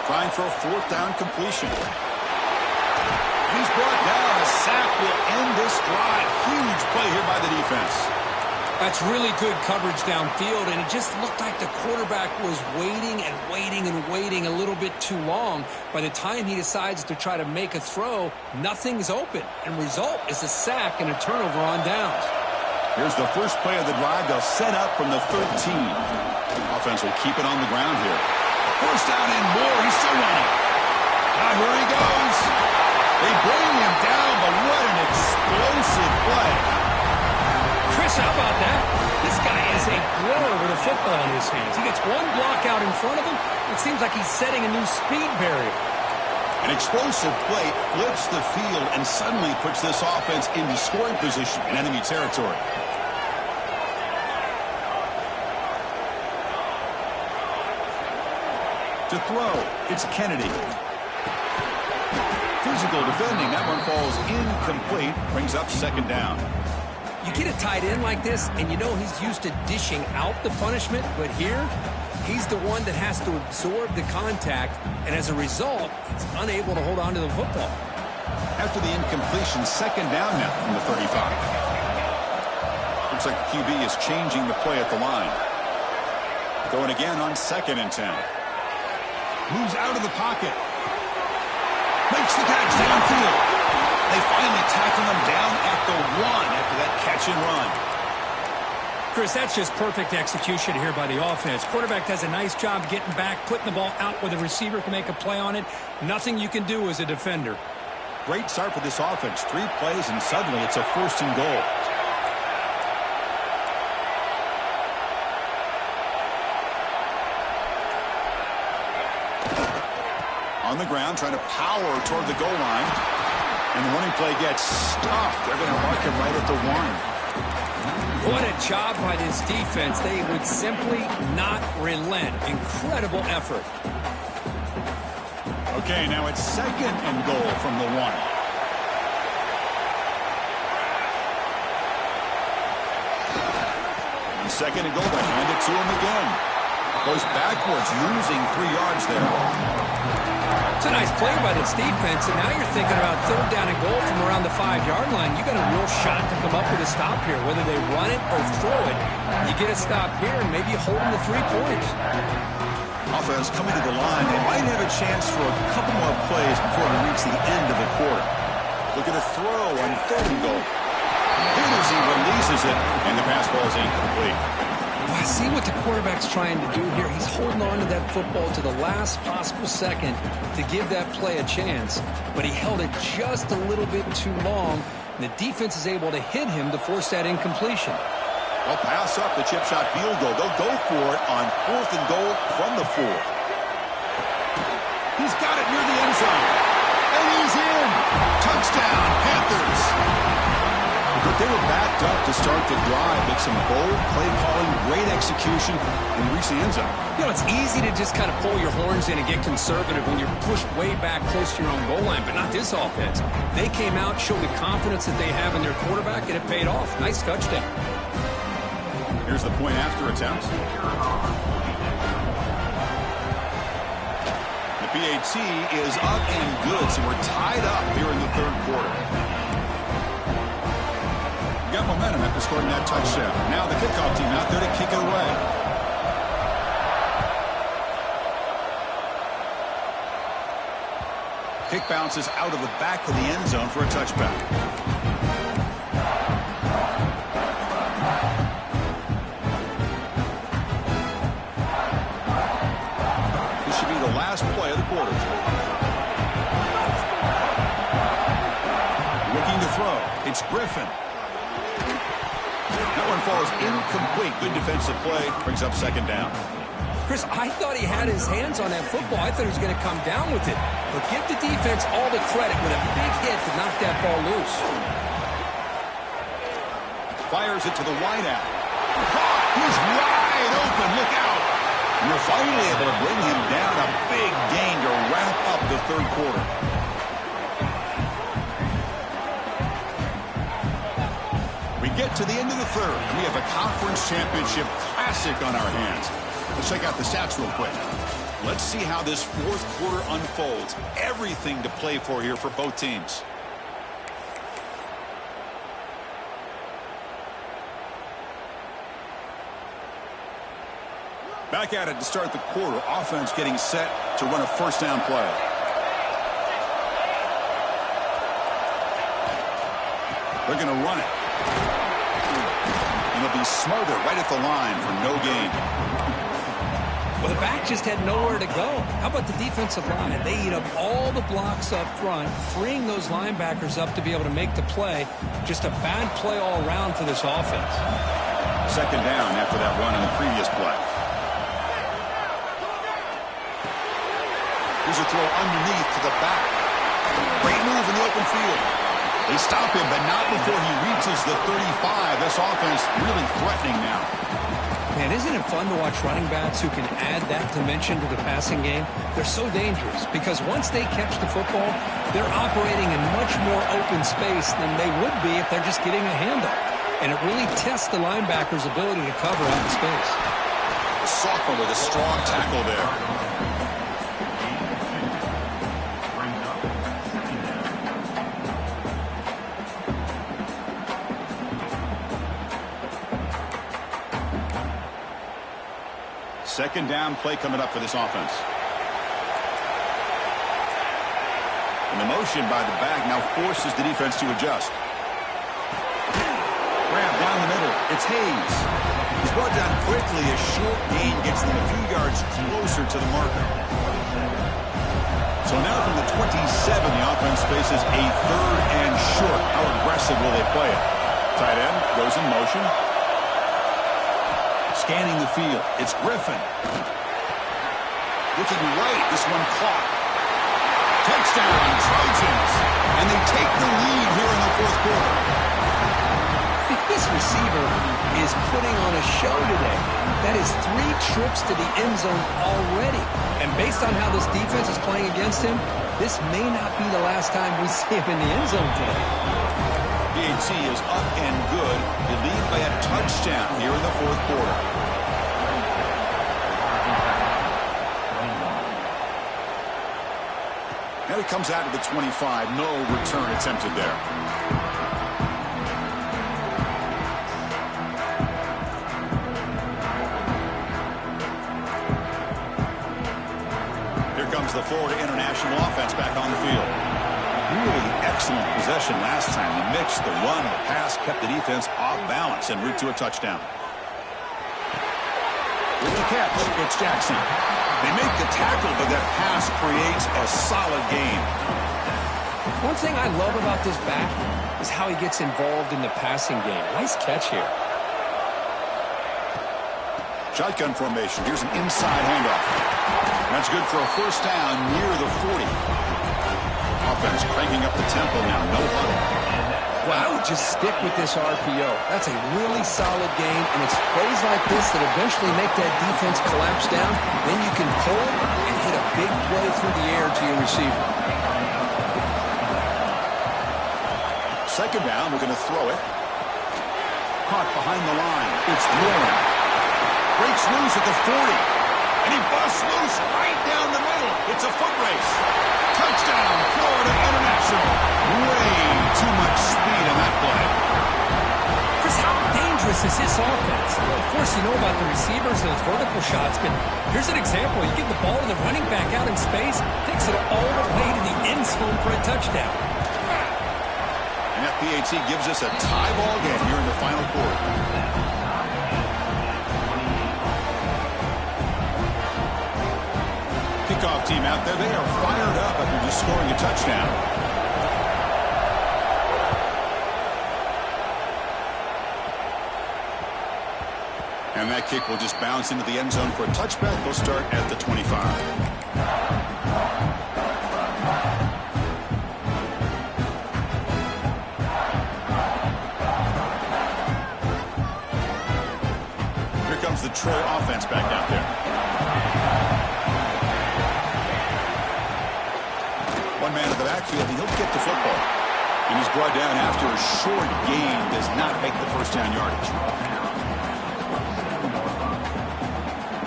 trying for a 4th down completion. He's brought down. A sack will end this drive. Huge play here by the defense. That's really good coverage downfield, and it just looked like the quarterback was waiting and waiting and waiting a little bit too long. By the time he decides to try to make a throw, nothing's open, and result is a sack and a turnover on downs. Here's the first play of the drive. They'll set up from the 13. Offense will keep it on the ground here. First down and more. He's still running. Now here he goes. They bring him down, but what an explosive play. Chris, how about that? This guy is a blower with a football in his hands. He gets one block out in front of him. It seems like he's setting a new speed barrier. An explosive play flips the field and suddenly puts this offense into scoring position in enemy territory. To throw, it's Kennedy. Physical defending. That one falls incomplete. Brings up second down. You get a tight end like this, and you know he's used to dishing out the punishment, but here, he's the one that has to absorb the contact, and as a result, he's unable to hold on to the football. After the incompletion, second down now from the 35. Looks like the QB is changing the play at the line. Going again on 2nd and 10. Moves out of the pocket. Makes the catch downfield. They finally tackle him down at the 1 after that catch and run. Chris, that's just perfect execution here by the offense. Quarterback does a nice job getting back, putting the ball out where the receiver can make a play on it. Nothing you can do as a defender. Great start for this offense. 3 plays, and suddenly it's a 1st and goal. On the ground, trying to power toward the goal line. And the running play gets stopped. They're going to mark him right at the 1. What a job by this defense. They would simply not relent. Incredible effort. Okay, now it's 2nd and goal from the 1. And 2nd and goal, they hand it to him again. Goes backwards, losing 3 yards there. It's a nice play by this defense, and now you're thinking about 3rd down and goal from around the 5-yard line. You got a real shot to come up with a stop here, whether they run it or throw it. You get a stop here, and maybe you hold them to 3 points. Offense coming to the line. They might have a chance for a couple more plays before we reach the end of the quarter. Look at a throw on 3rd and goal. Here it is, he releases it, and the pass ball is incomplete. Well, I see what the quarterback's trying to do here. He's holding on to that football to the last possible second to give that play a chance, but he held it just a little bit too long, and the defense is able to hit him to force that incompletion. They'll pass up the chip shot field goal. They'll go for it on 4th and goal from the 4. He's got it near the end zone, and he's in. Touchdown, Panthers. But they were backed up to start the drive. Make some bold play calling, great execution, and reach the end zone. You know, it's easy to just kind of pull your horns in and get conservative when you're pushed way back close to your own goal line, but not this offense. They came out, showed the confidence that they have in their quarterback, and it paid off. Nice touchdown. Here's the point after attempt. The PAT is up and good, so we're tied up here in the 3rd quarter. Got momentum after scoring that touchdown. Now the kickoff team out there to kick it away. Kick bounces out of the back of the end zone for a touchback. This should be the last play of the quarter. Looking to throw. It's Griffin. That one falls incomplete. Good defensive play. Brings up 2nd down. Chris, I thought he had his hands on that football. I thought he was going to come down with it. But give the defense all the credit with a big hit to knock that ball loose. Fires it to the wideout. He's wide open. Look out. And you're finally able to bring him down. A big gain to wrap up the 3rd quarter. We get to the end of the 3rd, and we have a conference championship classic on our hands. Let's check out the stats real quick. Let's see how this 4th quarter unfolds. Everything to play for here for both teams. Back at it to start the quarter. Offense getting set to run a first down play. They're going to run it. And they'll be smothered right at the line for no gain. Well, the back just had nowhere to go. How about the defensive line? They eat up all the blocks up front, freeing those linebackers up to be able to make the play. Just a bad play all around for this offense. Second down after that run in the previous play. Here's a throw underneath to the back. Great move in the open field. They stop him, but not before he reaches the 35. This offense really threatening now. Man, isn't it fun to watch running backs who can add that dimension to the passing game? They're so dangerous because once they catch the football, they're operating in much more open space than they would be if they're just getting a handoff. And it really tests the linebacker's ability to cover out in space. A sophomore with a strong tackle there. Second down play coming up for this offense. And the motion by the back now forces the defense to adjust. Grab down the middle. It's Hayes. He's brought down quickly. A short gain gets them a few yards closer to the marker. So now from the 27, the offense faces a third and short. How aggressive will they play it? Tight end goes in motion. Scanning the field. It's Griffin. Looking right. This one caught. Touchdown, Trojans. And they take the lead here in the fourth quarter. This receiver is putting on a show today. That is 3 trips to the end zone already. And based on how this defense is playing against him, this may not be the last time we see him in the end zone today. PAT is up and good. They lead by a touchdown here in the fourth quarter. Now he comes out of the 25. No return attempted there. Here comes the Florida International offense back on the field. Really excellent possession last time. The mix, the run, the pass kept the defense off balance en route to a touchdown. With the catch, it's Jackson. They make the tackle, but that pass creates a solid gain. One thing I love about this back is how he gets involved in the passing game. Nice catch here. Shotgun formation. Here's an inside handoff. That's good for a first down near the 40. Offense cranking up the tempo now. No huddle. Well, I would just stick with this RPO. That's a really solid game, and it's plays like this that eventually make that defense collapse down. Then you can pull and hit a big play through the air to your receiver. Second down, we're going to throw it. Caught behind the line. It's Warren. Breaks loose at the 40. And he busts loose right down the middle. It's a foot race. Touchdown, Florida International. Way too much speed in that play. Chris, how dangerous is this offense? Well, of course, you know about the receivers, those vertical shots, but here's an example. You give the ball to the running back out in space, takes it all the way to the end zone for a touchdown. And that PAT gives us a tie ball game here in the final quarter. Kickoff team out there. They are fired up after just scoring a touchdown. And that kick will just bounce into the end zone for a touchback. They'll start at the 25. Here comes the Troy offense back out there. One man in the backfield, and he'll get the football. And he's brought down after a short gain. Does not make the first down yardage.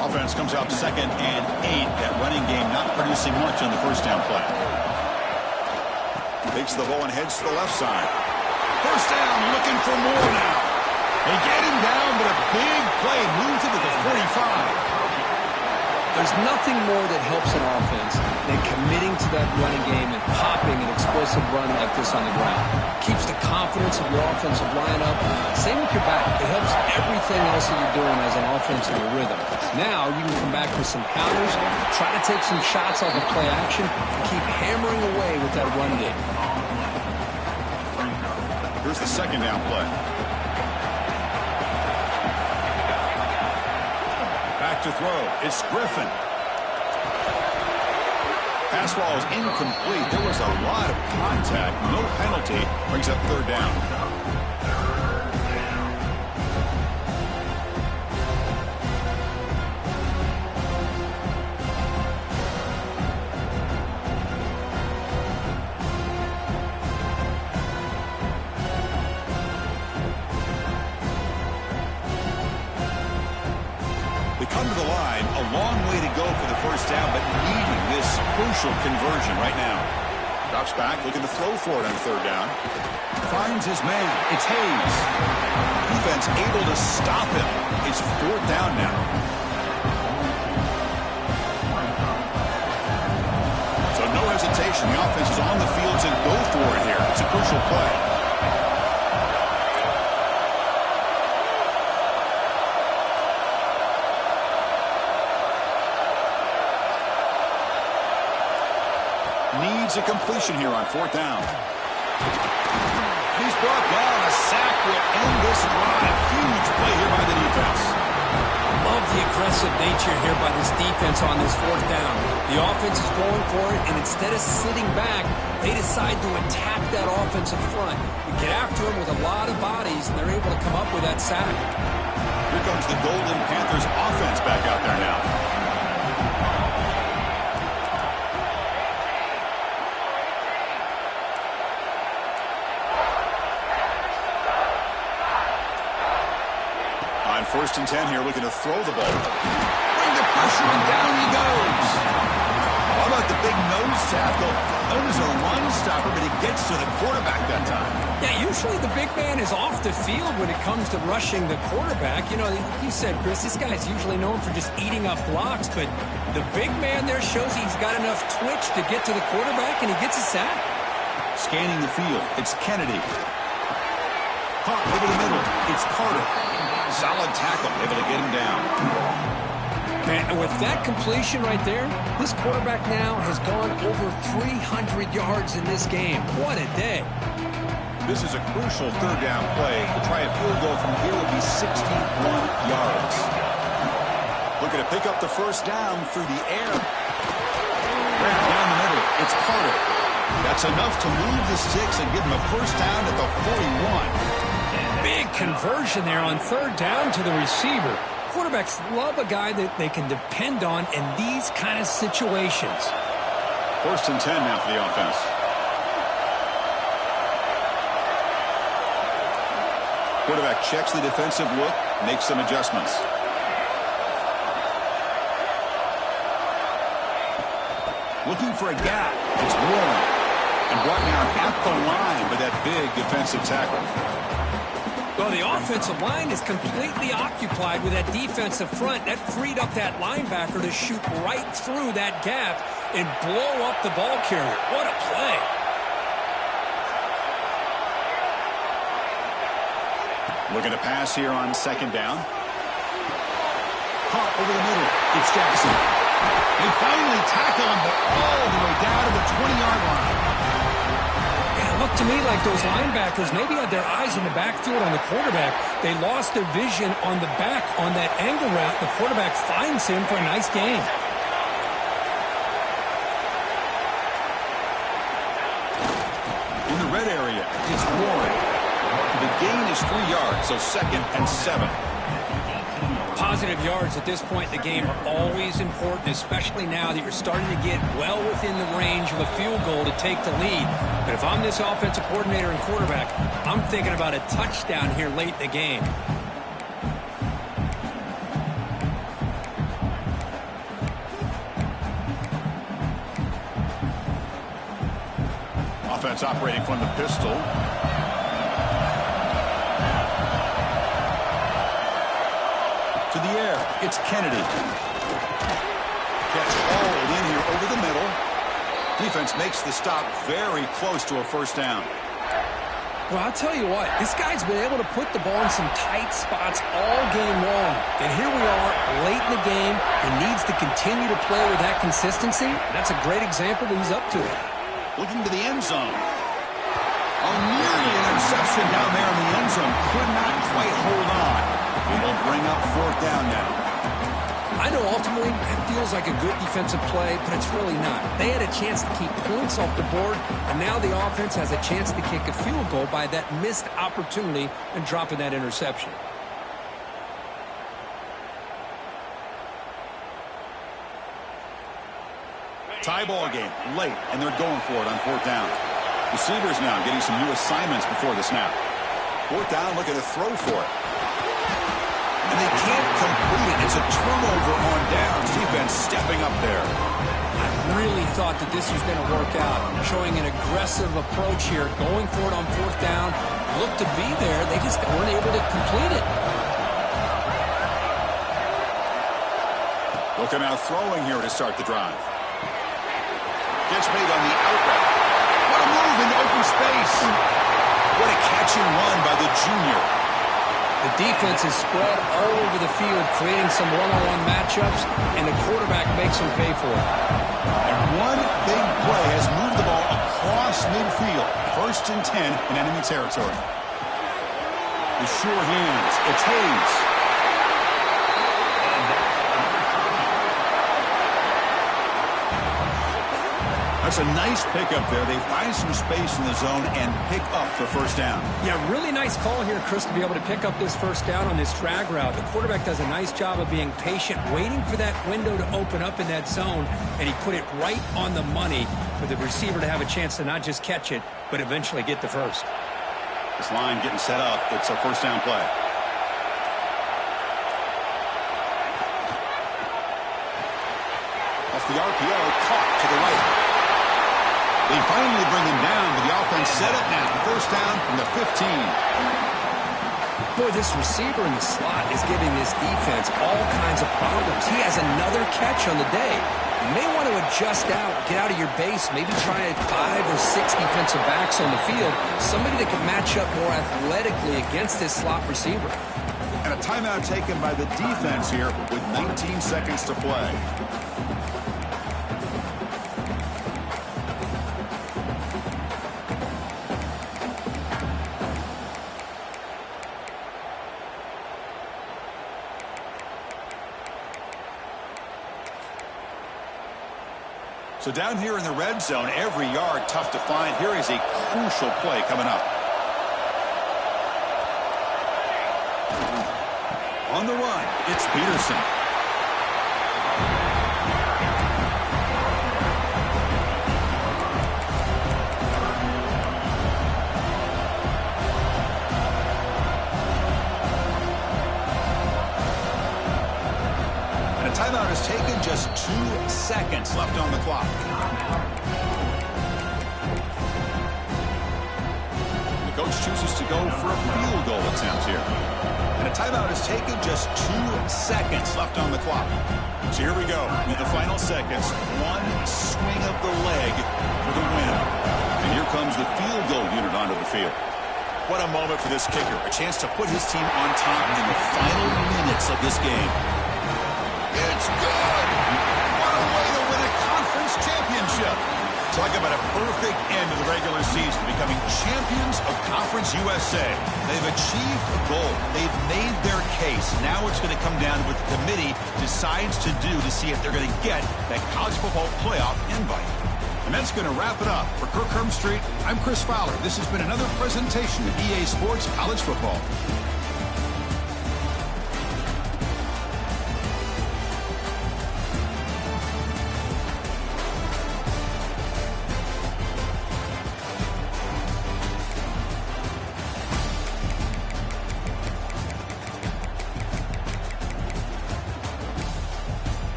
Offense comes out 2nd and 8. That running game not producing much on the first down play. Takes the ball and heads to the left side. First down, looking for more now. They get him down, but a big play moves him to the 45. There's nothing more that helps an offense than committing to that running game and popping an explosive run like this on the ground. Keeps the confidence of your offensive line up. Same with your back. It helps everything else that you're doing as an offense in your rhythm. Now you can come back with some counters, try to take some shots off of play action, and keep hammering away with that run game. Here's the second down play. Back to throw. It's Griffin. Pass ball is incomplete. There was a lot of contact. No penalty. Brings up third down. Come to the line, a long way to go for the first down, but needing this crucial conversion right now. Drops back, looking to throw for it on third down. Finds his man. It's Hayes. Defense able to stop him. It's fourth down now. So no hesitation. The offense is on the field to go for it here. It's a crucial play. Needs a completion here on fourth down. He's brought down. A sack will end this drive. Huge play here by the defense. Love the aggressive nature here by this defense on this fourth down. The offense is going for it, and instead of sitting back, they decide to attack that offensive front. We get after them with a lot of bodies, and they're able to come up with that sack. Here comes the Golden Panthers offense back out there now. First and 10 here, looking to throw the ball. Bring the pressure, and down he goes. How about the big nose tackle? Known as a run stopper, but he gets to the quarterback that time. Yeah, usually the big man is off the field when it comes to rushing the quarterback. You know, you said, Chris, this guy's usually known for just eating up blocks, but the big man there shows he's got enough twitch to get to the quarterback, and he gets a sack. Scanning the field, it's Kennedy. Caught over the middle, it's Carter. Solid tackle, able to get him down. Man, with that completion right there, this quarterback now has gone over 300 yards in this game. What a day. This is a crucial third down play. To try a field goal from here would be 61 yards. Looking to pick up the first down through the air. Right down the middle, it's Carter. That's enough to move the sticks and give him a first down at the 41. Big conversion there on third down to the receiver. Quarterbacks love a guy that they can depend on in these kind of situations. First and 10 now for the offense. Quarterback checks the defensive look, makes some adjustments. Looking for a gap. It's Warren. And brought down at the line with that big defensive tackle. Well, the offensive line is completely occupied with that defensive front. That freed up that linebacker to shoot right through that gap and blow up the ball carrier. What a play. Looking to pass here on second down. Caught over the middle. It's Jackson. They finally tackle him, but all the way down to the 20-yard line. It looked to me like those linebackers maybe had their eyes in the backfield on the quarterback. They lost their vision on the back on that angle route. The quarterback finds him for a nice gain. In the red area, it's Warren. The gain is 3 yards, so second and 7. Positive yards at this point in the game are always important, especially now that you're starting to get well within the range of a field goal to take the lead. But if I'm this offensive coordinator and quarterback, I'm thinking about a touchdown here late in the game. Offense operating from the pistol. To the air, it's Kennedy. Gets hauled in here over the middle. Defense makes the stop very close to a first down. Well, I'll tell you what, this guy's been able to put the ball in some tight spots all game long. And here we are, late in the game. He needs to continue to play with that consistency. That's a great example that he's up to it. Looking to the end zone. A nearly interception down there in the end zone. Could not quite hold on. It'll bring up fourth down now. I know ultimately that feels like a good defensive play, but it's really not. They had a chance to keep points off the board, and now the offense has a chance to kick a field goal by that missed opportunity and dropping that interception. Tie ball game, late, and they're going for it on fourth down. Receivers now getting some new assignments before the snap. Fourth down, looking to throw for it. And they can't complete it. It's a turnover on downs. Defense stepping up there. I really thought that this was going to work out, showing an aggressive approach here, going for it on fourth down. Looked to be there. They just weren't able to complete it. Looking out throwing here to start the drive. Gets made on the outlet. What a move into open space. What a catch and run by the junior. The defense is spread all over the field, creating some one-on-one matchups, and the quarterback makes them pay for it. And one big play has moved the ball across midfield. 1st and 10 in enemy territory. The sure hands. It's Hayes. That's a nice pickup there. They find some space in the zone and pick up the first down. Yeah, really nice call here, Chris, to be able to pick up this first down on this drag route. The quarterback does a nice job of being patient, waiting for that window to open up in that zone, and he put it right on the money for the receiver to have a chance to not just catch it, but eventually get the first. This line getting set up. It's a first down play. Off the RPO, caught to the right. They finally bring him down, but the offense set it now. First down from the 15. Boy, this receiver in the slot is giving this defense all kinds of problems. He has another catch on the day. You may want to adjust out, get out of your base, maybe try 5 or 6 defensive backs on the field, somebody that can match up more athletically against this slot receiver. And a timeout taken by the defense here with 19 seconds to play. So down here in the red zone, every yard tough to find. Here is a crucial play coming up. On the run, it's Peterson. And a timeout is taken, just 2 seconds left on the clock. The coach chooses to go for a field goal attempt here. And a timeout is taken, just 2 seconds left on the clock. So here we go with the final seconds. One swing of the leg for the win. And here comes the field goal unit onto the field. What a moment for this kicker. A chance to put his team on top in the final minutes of this game. It's good! What a way to win a conference championship! Talk about a perfect end to the regular season, becoming champions of Conference USA. They've achieved a goal. They've made their case. Now it's going to come down to what the committee decides to do to see if they're going to get that college football playoff invite. And that's going to wrap it up. For Kirk Street, I'm Chris Fowler. This has been another presentation of EA Sports College Football.